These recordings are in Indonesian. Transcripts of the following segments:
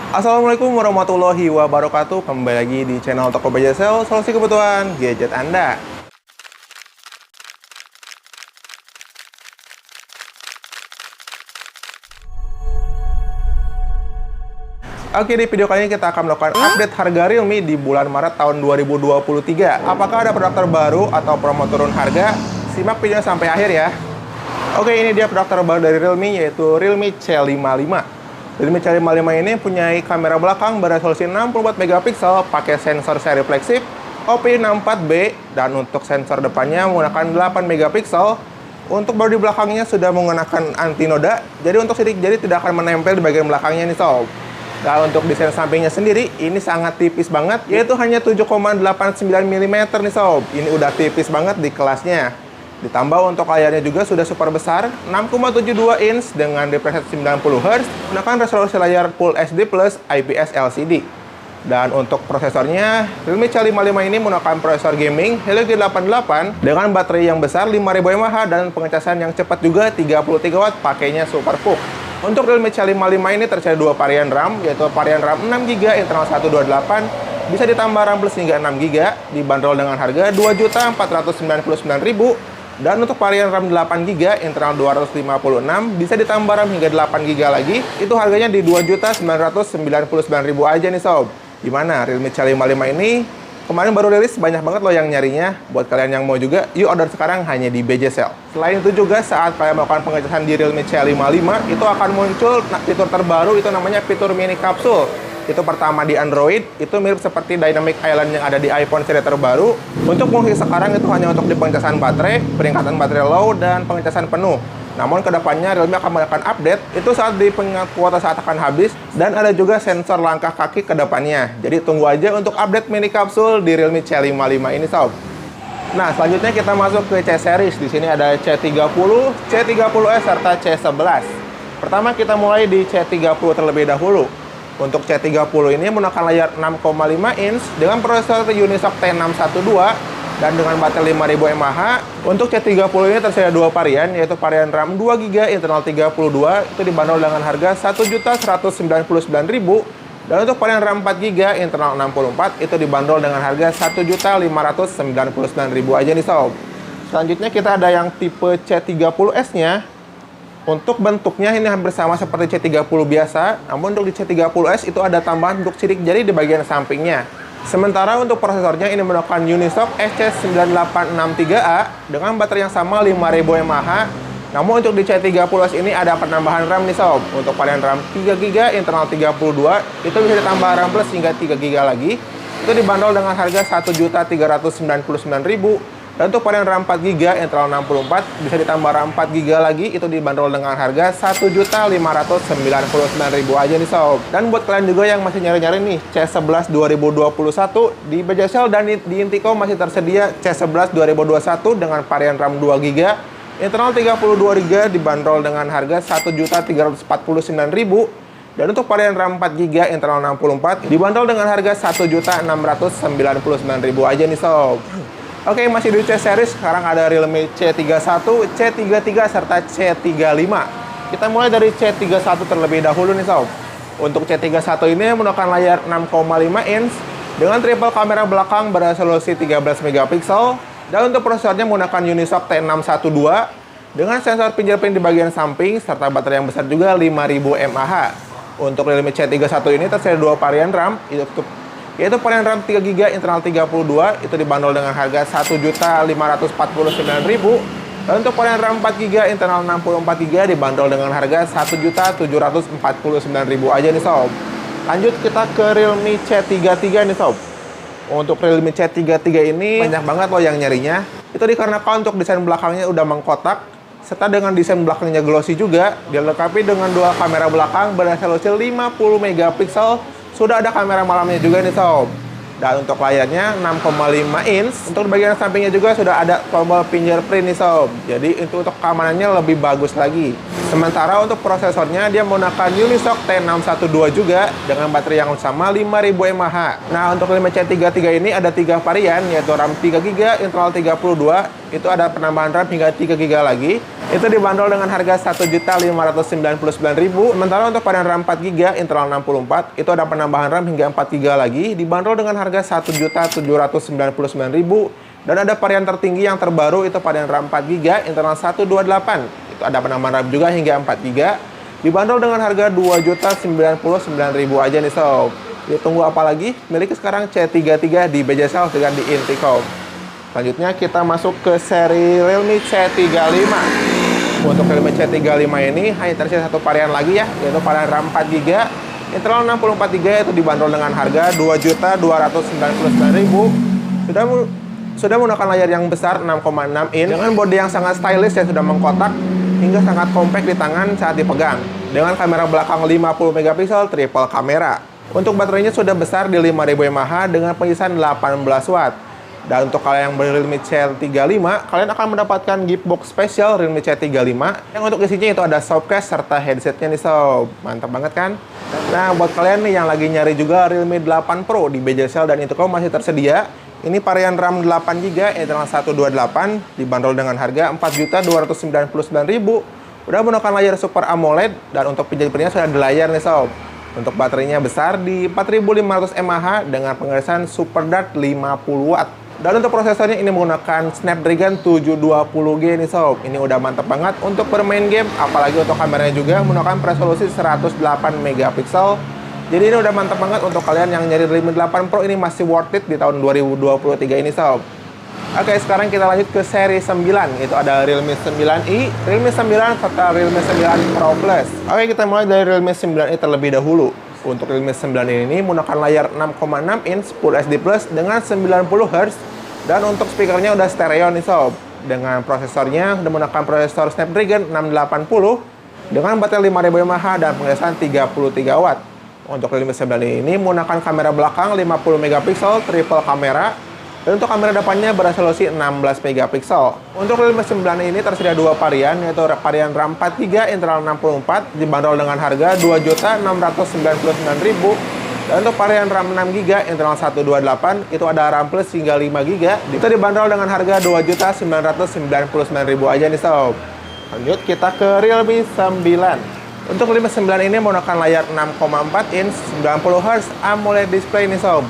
Assalamualaikum warahmatullahi wabarakatuh. Kembali lagi di channel Tokopedia Sale, solusi kebutuhan gadget Anda. Oke, di video kali ini kita akan melakukan update harga Realme di bulan Maret tahun 2023. Apakah ada produk terbaru atau promo turun harga? Simak videonya sampai akhir ya. Oke, ini dia produk terbaru dari Realme, yaitu Realme C55. Realme C55 ini punya kamera belakang beresolusi 64 megapiksel, pakai sensor seri flagship OP64B, dan untuk sensor depannya menggunakan 8 megapiksel. Untuk baru di belakangnya sudah menggunakan anti noda, jadi untuk sidik jari tidak akan menempel di bagian belakangnya nih sob. Dan untuk desain sampingnya sendiri, ini sangat tipis banget, yaitu hanya 7,89 mm nih sob. Ini udah tipis banget di kelasnya. Ditambah untuk layarnya juga sudah super besar, 6,72 inch dengan refresh rate 90 Hz, menggunakan resolusi layar Full HD Plus IPS LCD. Dan untuk prosesornya, Realme C55 ini menggunakan prosesor gaming Helio G88 dengan baterai yang besar 5000 mAh dan pengecasan yang cepat juga 33 Watt, pakainya Super PUK. Untuk Realme C55 ini tersedia dua varian RAM, yaitu varian RAM 6GB internal 128, bisa ditambah RAM plus hingga 6GB, dibanderol dengan harga Rp2.499.000, dan untuk varian RAM 8GB internal 256, bisa ditambah RAM hingga 8GB lagi, itu harganya di Rp2.999.000 aja nih sob. Gimana Realme C55 ini? Kemarin baru rilis, banyak banget loh yang nyarinya. Buat kalian yang mau juga, yuk order sekarang hanya di BJ Sale. Selain itu juga, saat kalian melakukan pengecasan di Realme C55, itu akan muncul fitur terbaru, itu namanya fitur mini kapsul. Itu pertama di Android, itu mirip seperti Dynamic Island yang ada di iPhone seri terbaru. Untuk fungsi sekarang itu hanya untuk di pengecasan baterai, peningkatan baterai low, dan pengecasan penuh. Namun kedepannya Realme akan melakukan update, itu saat di kuota saat akan habis, dan ada juga sensor langkah kaki ke depannya. Jadi tunggu aja untuk update mini kapsul di Realme C55 ini sob. Nah, selanjutnya kita masuk ke C series. Di sini ada C30, C30s serta C11. Pertama kita mulai di C30 terlebih dahulu. Untuk C30 ini menggunakan layar 6,5 inch dengan prosesor Unisoc T612 dan dengan baterai 5000 mAh. Untuk C30 ini tersedia dua varian, yaitu varian RAM 2GB internal 32, itu dibanderol dengan harga Rp1.199.000, dan untuk varian RAM 4GB internal 64 itu dibanderol dengan harga Rp1.599.000 aja nih sob. Selanjutnya kita ada yang tipe C30s nya. Untuk bentuknya ini hampir sama seperti C30 biasa, namun untuk di C30s itu ada tambahan untuk sidik jari di bagian sampingnya. Sementara untuk prosesornya ini menggunakan Unisoc SC9863A dengan baterai yang sama 5000 mAh. Namun untuk di C30s ini ada penambahan RAM nih sob. Untuk varian RAM 3GB internal 32, itu bisa ditambah RAM plus hingga 3GB lagi. Itu dibanderol dengan harga Rp1.399.000. Dan untuk varian RAM 4GB internal 64, bisa ditambah RAM 4GB lagi, itu dibanderol dengan harga Rp1.599.000 aja nih sob. Dan buat kalian juga yang masih nyari-nyari nih C11 2021, di BJ Sale dan di Intiko masih tersedia C11 2021 dengan varian RAM 2GB internal 32GB, dibanderol dengan harga Rp1.349.000. Dan untuk varian RAM 4GB internal 64, dibanderol dengan harga Rp1.699.000 aja nih sob. Oke, masih di C series, sekarang ada Realme C31, C33, serta C35. Kita mulai dari C31 terlebih dahulu nih sob. Untuk C31 ini menggunakan layar 6,5 inch dengan triple kamera belakang beresolusi 13 megapiksel, dan untuk prosesornya menggunakan Unisoc T612 dengan sensor fingerprint di bagian samping serta baterai yang besar juga 5000 mAh. Untuk Realme C31 ini tersedia dua varian RAM, yaitu varian RAM 3GB internal 32, itu dibanderol dengan harga Rp1.549.000, dan untuk varian RAM 4GB internal 64GB dibanderol dengan harga Rp1.749.000 aja nih sob. Lanjut kita ke Realme C33 nih sob. Untuk Realme C33 ini banyak banget loh yang nyarinya. Itu dikarenakan untuk desain belakangnya udah mengkotak, serta dengan desain belakangnya glossy juga, dilengkapi dengan dua kamera belakang beresolusi 50 megapiksel. Sudah ada kamera malamnya juga nih sob. Dan untuk layarnya 6,5 inch. Untuk bagian sampingnya juga sudah ada tombol fingerprint nih sob. Jadi itu untuk keamanannya lebih bagus lagi. Sementara untuk prosesornya dia menggunakan Unisoc T612 juga dengan baterai yang sama 5000 mAh. Nah, untuk Realme C33 ini ada tiga varian, yaitu RAM 3GB internal 32 Itu ada penambahan RAM hingga 3 GB lagi. Itu dibanderol dengan harga Rp1.599.000. Sementara untuk varian RAM 4 GB internal 64, itu ada penambahan RAM hingga 4 GB lagi, dibanderol dengan harga Rp1.799.000. Dan ada varian tertinggi yang terbaru, itu varian RAM 4 GB internal 128. Itu ada penambahan RAM juga hingga 4 GB, dibanderol dengan harga Rp2.099.000 aja nih sob. Ditunggu apa lagi? Miliki sekarang C33 di BJ Sales dengan di Intikom. Selanjutnya kita masuk ke seri Realme C35. Untuk Realme C35 ini hanya tersisa satu varian lagi ya, yaitu varian RAM 4 GB internal 64 GB, itu dibanderol dengan harga Rp2.299.000. Sudah menggunakan layar yang besar 6,6 inch dengan bodi yang sangat stylish yang sudah mengkotak hingga sangat compact di tangan saat dipegang. Dengan kamera belakang 50 megapiksel triple kamera. Untuk baterainya sudah besar di 5000 mAh dengan pengisian 18 watt. Dan untuk kalian yang beli Realme C35, kalian akan mendapatkan gift box spesial Realme C35 yang untuk isinya itu ada softcase serta headsetnya nih sob. Mantap banget kan? Nah, buat kalian nih yang lagi nyari juga Realme 8 Pro di BJ Sales dan Intikom masih tersedia. Ini varian RAM 8 GB internal 128, dibanderol dengan harga Rp4.299.000. Udah menggunakan layar Super AMOLED dan untuk fingerprintnya sudah di layar nih sob. Untuk baterainya besar di 4500 mAh dengan pengisian Super Dart 50 watt. Dan untuk prosesornya ini menggunakan Snapdragon 720G nih sob. Ini udah mantap banget untuk bermain game, apalagi untuk kameranya juga menggunakan resolusi 108 megapiksel. Jadi ini udah mantap banget untuk kalian yang nyari Realme 8 Pro, ini masih worth it di tahun 2023 ini sob. Oke, sekarang kita lanjut ke seri 9. Itu ada Realme 9i, Realme 9 serta Realme 9 Pro Plus. Oke, kita mulai dari Realme 9i terlebih dahulu. Untuk Realme 9 ini menggunakan layar 6,6 inch Full HD Plus dengan 90 Hz. Dan untuk speakernya udah stereo nih sob. Dengan prosesornya udah menggunakan prosesor Snapdragon 680 dengan baterai 5000 mAh dan pengisian 33 watt. Untuk Realme 9 ini menggunakan kamera belakang 50 megapiksel triple kamera. Dan untuk kamera depannya beresolusi 16 megapiksel. Untuk Realme 9 ini tersedia dua varian, yaitu varian RAM 4 GB internal 64 dibanderol dengan harga Rp2.699.000. Dan untuk varian RAM 6 GB internal 128 itu ada RAM plus hingga 5 GB, itu dibanderol dengan harga Rp2.999.000 aja nih sob. Lanjut kita ke Realme 9. Untuk Realme 9 ini menggunakan layar 6,4 inch 90 Hz AMOLED display nih sob.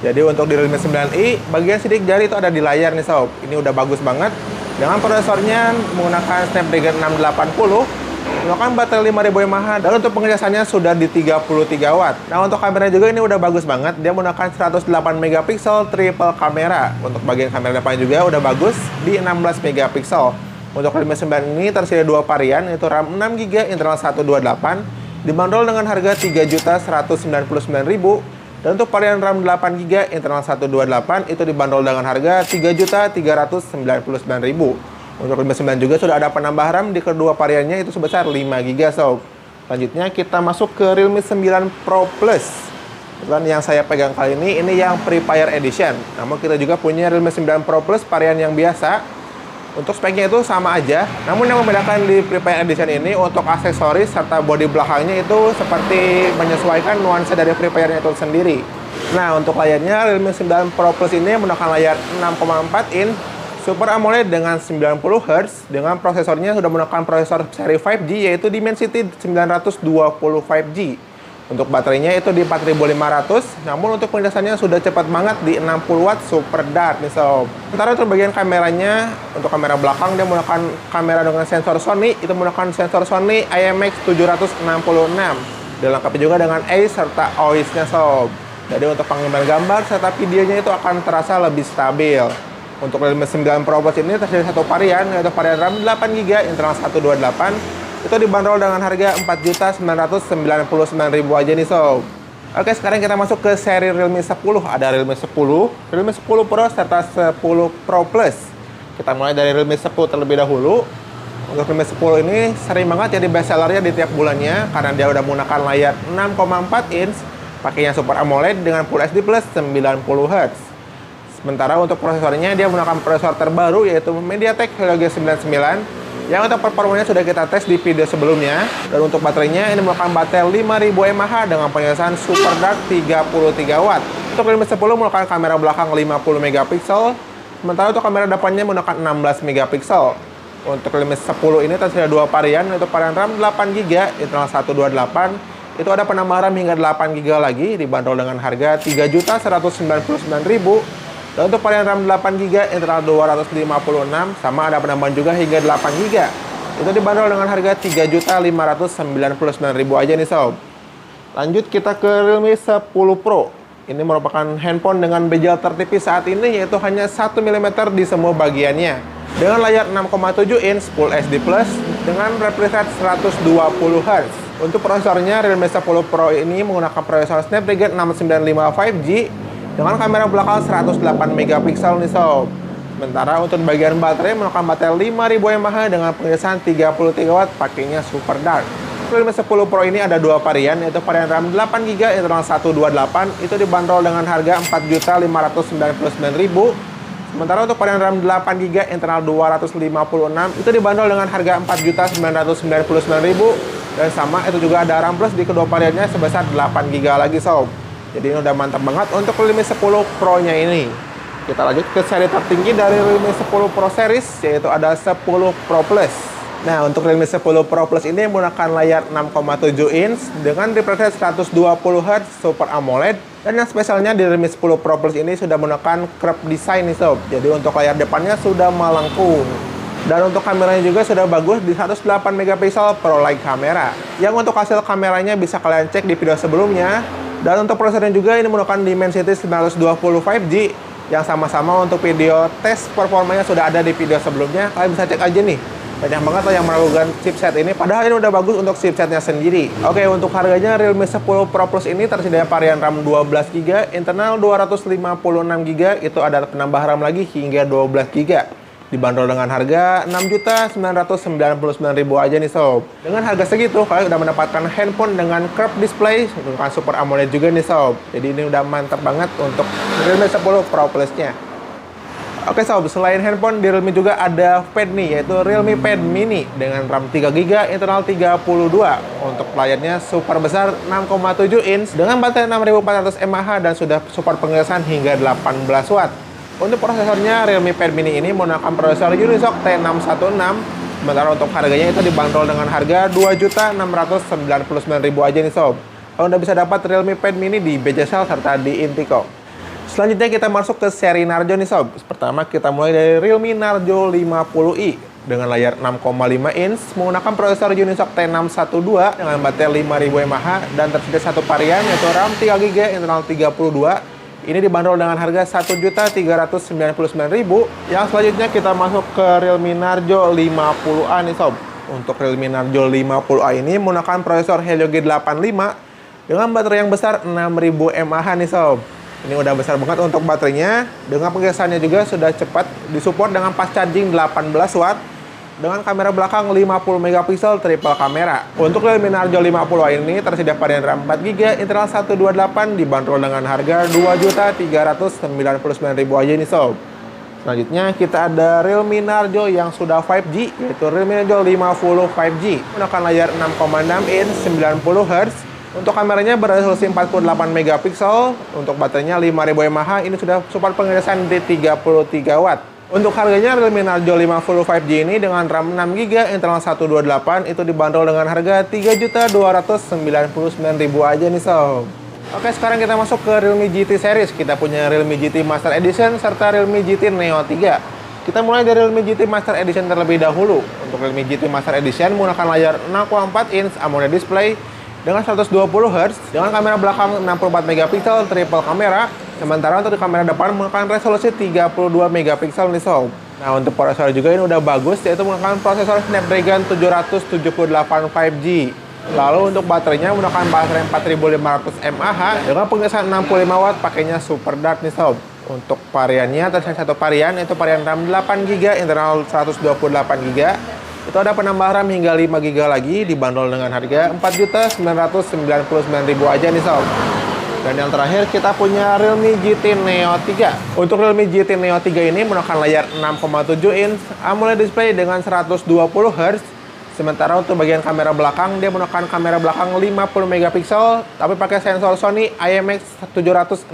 Jadi untuk di Realme 9i, bagian sidik jari itu ada di layar nih sob. Ini udah bagus banget. Dengan prosesornya menggunakan Snapdragon 680, menggunakan baterai 5000 mAh, dan untuk pengecasannya sudah di 33 watt. Nah, untuk kamera juga ini udah bagus banget. Dia menggunakan 108 megapiksel triple kamera. Untuk bagian kamera depan juga udah bagus di 16 megapiksel. Untuk Realme 9 ini tersedia dua varian, yaitu RAM 6 GB internal 128, dibanderol dengan harga Rp3.199.000. Dan untuk varian RAM 8 GB internal 128 itu dibanderol dengan harga Rp3.399.000. Untuk Realme 9 juga sudah ada penambah RAM di kedua variannya itu sebesar 5 GB sob. Selanjutnya kita masuk ke Realme 9 Pro Plus. Dan yang saya pegang kali ini yang Free Fire Edition. Namun kita juga punya Realme 9 Pro Plus varian yang biasa. Untuk speknya itu sama aja, namun yang membedakan di Free Fire Edition ini untuk aksesoris serta bodi belakangnya itu seperti menyesuaikan nuansa dari Free Fire-nya itu sendiri. Nah, untuk layarnya Realme 9 Pro Plus ini menggunakan layar 6,4 inch Super AMOLED dengan 90 Hz dengan prosesornya sudah menggunakan prosesor seri 5G yaitu Dimensity 920 5G. Untuk baterainya itu di 4500, namun untuk pengecasannya sudah cepat banget di 60 watt Super Dart nih sob. Sementara untuk bagian kameranya, untuk kamera belakang dia menggunakan kamera dengan sensor Sony, itu menggunakan sensor Sony IMX766. Dilengkapi juga dengan ACE serta OIS-nya sob. Jadi untuk pengambilan gambar serta videonya itu akan terasa lebih stabil. Untuk Realme 9 Pro Plus ini tersedia satu varian, yaitu varian RAM 8 GB internal 128. Itu dibanderol dengan harga Rp4.999.000 aja nih sob. Oke, sekarang kita masuk ke seri Realme 10. Ada Realme 10, Realme 10 Pro serta 10 Pro Plus. Kita mulai dari Realme 10 terlebih dahulu. Untuk Realme 10 ini sering banget jadi best sellernya di tiap bulannya karena dia udah menggunakan layar 6,4 inch, pakainya Super AMOLED dengan Full HD Plus 90 Hz. Sementara untuk prosesornya dia menggunakan prosesor terbaru yaitu MediaTek Helio G99. Yang untuk performanya sudah kita tes di video sebelumnya. Dan untuk baterainya ini menggunakan baterai 5000 mAh dengan pengisian Super Dart 33 watt. Untuk Realme 10 menggunakan kamera belakang 50 megapiksel Sementara untuk kamera depannya menggunakan 16 megapiksel. Untuk Realme 10 ini tersedia dua varian, yaitu varian RAM 8GB internal 128. Itu ada penambahan RAM hingga 8GB lagi, dibanderol dengan harga Rp3.199.000. Dan untuk varian RAM 8GB internal 256 sama ada penambahan juga hingga 8GB. Itu dibanderol dengan harga Rp3.599.000 aja nih sob. Lanjut kita ke Realme 10 Pro. Ini merupakan handphone dengan bezel tertipis saat ini, yaitu hanya 1 mm di semua bagiannya. Dengan layar 6,7 inch Full HD Plus dengan refresh rate 120Hz. Untuk prosesornya, Realme 10 Pro ini menggunakan prosesor Snapdragon 695 5G dengan kamera belakang 108 megapiksel nih sob. Sementara untuk bagian baterai menggunakan baterai 5000 mAh dengan pengisian 33W, pakainya Super Dark. Realme 10 Pro ini ada dua varian, yaitu varian RAM 8GB internal 128, itu dibanderol dengan harga Rp4.599.000. Sementara untuk varian RAM 8GB internal 256 itu dibanderol dengan harga Rp4.999.000. Dan sama itu juga ada RAM Plus di kedua variannya sebesar 8GB lagi sob. Jadi ini udah mantap banget untuk Realme 10 Pro nya ini. Kita lanjut ke seri tertinggi dari Realme 10 Pro series, yaitu ada 10 Pro Plus. Nah, untuk Realme 10 Pro Plus ini menggunakan layar 6,7 inch dengan refresh rate 120Hz Super AMOLED. Dan yang spesialnya di Realme 10 Pro Plus ini sudah menggunakan curved design nih sob. Jadi untuk layar depannya sudah melengkung. Dan untuk kameranya juga sudah bagus di 108 megapiksel Pro Light kamera. Yang untuk hasil kameranya bisa kalian cek di video sebelumnya. Dan untuk prosesornya juga ini menggunakan Dimensity 920 5G yang sama-sama untuk video tes performanya sudah ada di video sebelumnya. Kalian bisa cek aja nih. Banyak banget loh yang meragukan chipset ini, padahal ini udah bagus untuk chipsetnya sendiri. Oke, untuk harganya Realme 10 Pro Plus ini tersedia varian RAM 12GB, internal 256GB, itu ada penambah RAM lagi hingga 12GB. Dibanderol dengan harga Rp6.999.000 aja nih sob. Dengan harga segitu, kalian udah mendapatkan handphone dengan curved display, dengan Super AMOLED juga nih sob. Jadi ini udah mantap banget untuk Realme 10 Pro Plus-nya. Oke sob, selain handphone di Realme juga ada pad nih, yaitu Realme Pad Mini dengan RAM 3GB, internal 32. Untuk layarnya super besar 6,7 inch dengan baterai 6400 mAh dan sudah support pengelasan hingga 18W. Untuk prosesornya, Realme Pad Mini ini menggunakan prosesor Unisoc T616. Sementara untuk harganya itu dibanderol dengan harga Rp2.699.000 aja nih sob. Kalian udah bisa dapat Realme Pad Mini di BJSL serta di Intiko. Selanjutnya kita masuk ke seri Narjo nih sob. Pertama kita mulai dari Realme Narjo 50i dengan layar 6,5 inch menggunakan prosesor Unisoc T612 dengan baterai 5000 mAh dan tersedia satu varian yaitu RAM 3GB internal 32. Ini dibanderol dengan harga Rp1.399.000. Yang selanjutnya kita masuk ke Realme Narjo 50A nih sob. Untuk Realme Narjo 50A ini menggunakan prosesor Helio G85 dengan baterai yang besar 6000 mAh nih sob. Ini udah besar banget untuk baterainya. Dengan penggesarannya juga sudah cepat, disupport dengan fast charging 18W. Dengan kamera belakang 50 megapiksel triple kamera. Untuk Realme Narjo 50A ini tersedia varian RAM 4GB, internal 128, dibanderol dengan harga Rp2.399.000 aja nih sob. Selanjutnya kita ada Realme Narjo yang sudah 5G, yaitu Realme Narjo 50 5G. Menggunakan layar 6,6 inch 90Hz. Untuk kameranya beresolusi 48 megapiksel. Untuk baterainya 5000 mAh, ini sudah support pengelasan di 33W. Untuk harganya Realme Narjo 50 5G ini dengan RAM 6GB, internal 128, itu dibanderol dengan harga Rp3.299.000 aja nih sob. Oke, sekarang kita masuk ke Realme GT series. Kita punya Realme GT Master Edition serta Realme GT Neo 3. Kita mulai dari Realme GT Master Edition terlebih dahulu. Untuk Realme GT Master Edition menggunakan layar 6,4 inch AMOLED display dengan 120Hz dengan kamera belakang 64 megapiksel triple kamera. Sementara untuk kamera depan menggunakan resolusi 32 megapiksel nih sob. Nah, untuk prosesor juga ini udah bagus, yaitu menggunakan prosesor Snapdragon 778 5G. Lalu untuk baterainya menggunakan baterai 4500 mAh dengan pengisian 65W, pakainya Super Dark nih sob. Untuk variannya tersedia satu varian, yaitu varian RAM 8GB, internal 128GB. Itu ada penambah RAM hingga 5GB lagi, dibanderol dengan harga Rp4.999.000 aja nih sob. Dan yang terakhir kita punya Realme GT Neo 3. Untuk Realme GT Neo 3 ini menggunakan layar 6,7 inch AMOLED display dengan 120Hz. Sementara untuk bagian kamera belakang, dia menggunakan kamera belakang 50 megapiksel tapi pakai sensor Sony IMX766.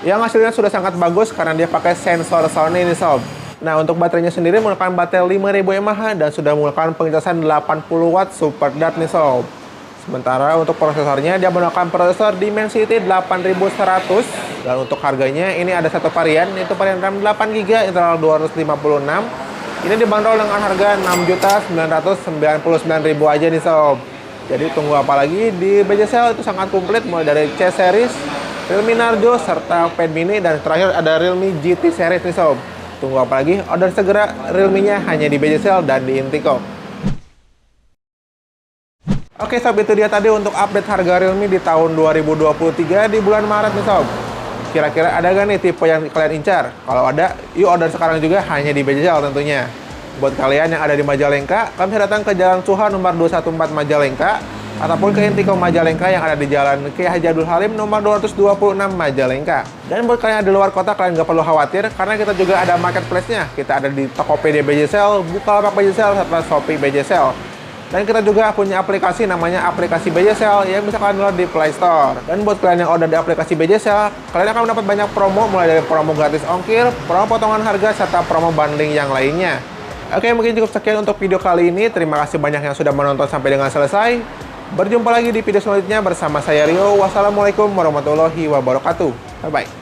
yang hasilnya sudah sangat bagus karena dia pakai sensor Sony nih sob. Nah, untuk baterainya sendiri menggunakan baterai 5000 mAh dan sudah menggunakan pengecasan 80 watt super dart nih sob. Sementara untuk prosesornya dia menggunakan prosesor Dimensity 8100 dan untuk harganya ini ada satu varian yaitu varian RAM 8GB internal 256. Ini dibanderol dengan harga 6.999.000 aja nih sob. Jadi tunggu apa lagi, di BJSL itu sangat komplit mulai dari C series, Realme Narzo serta Pad Mini dan terakhir ada Realme GT series nih sob. Tunggu apa lagi, order segera Realme-nya hanya di BJSL dan di Intiko. Oke sob, itu dia tadi untuk update harga Realme di tahun 2023 di bulan Maret nih sob. Kira-kira ada gak nih tipe yang kalian incar? Kalau ada, yuk order sekarang juga hanya di BJSL tentunya. Buat kalian yang ada di Majalengka, kalian bisa datang ke Jalan Suha nomor 214 Majalengka ataupun ke Intiko Majalengka yang ada di Jalan Kiai Haji Abdul Halim nomor 226 Majalengka. Dan buat kalian yang di luar kota, kalian nggak perlu khawatir karena kita juga ada marketplace-nya. Kita ada di Tokopedia BJSL, Bukalapak BJSL, serta Shopee BJSL. Dan kita juga punya aplikasi namanya aplikasi BJSL yang bisa kalian download di Play Store. Dan buat kalian yang order di aplikasi BJSL, kalian akan mendapat banyak promo mulai dari promo gratis ongkir, promo potongan harga, serta promo bundling yang lainnya. Oke, mungkin cukup sekian untuk video kali ini. Terima kasih banyak yang sudah menonton sampai dengan selesai. Berjumpa lagi di video selanjutnya bersama saya Rio. Wassalamualaikum warahmatullahi wabarakatuh. Bye-bye.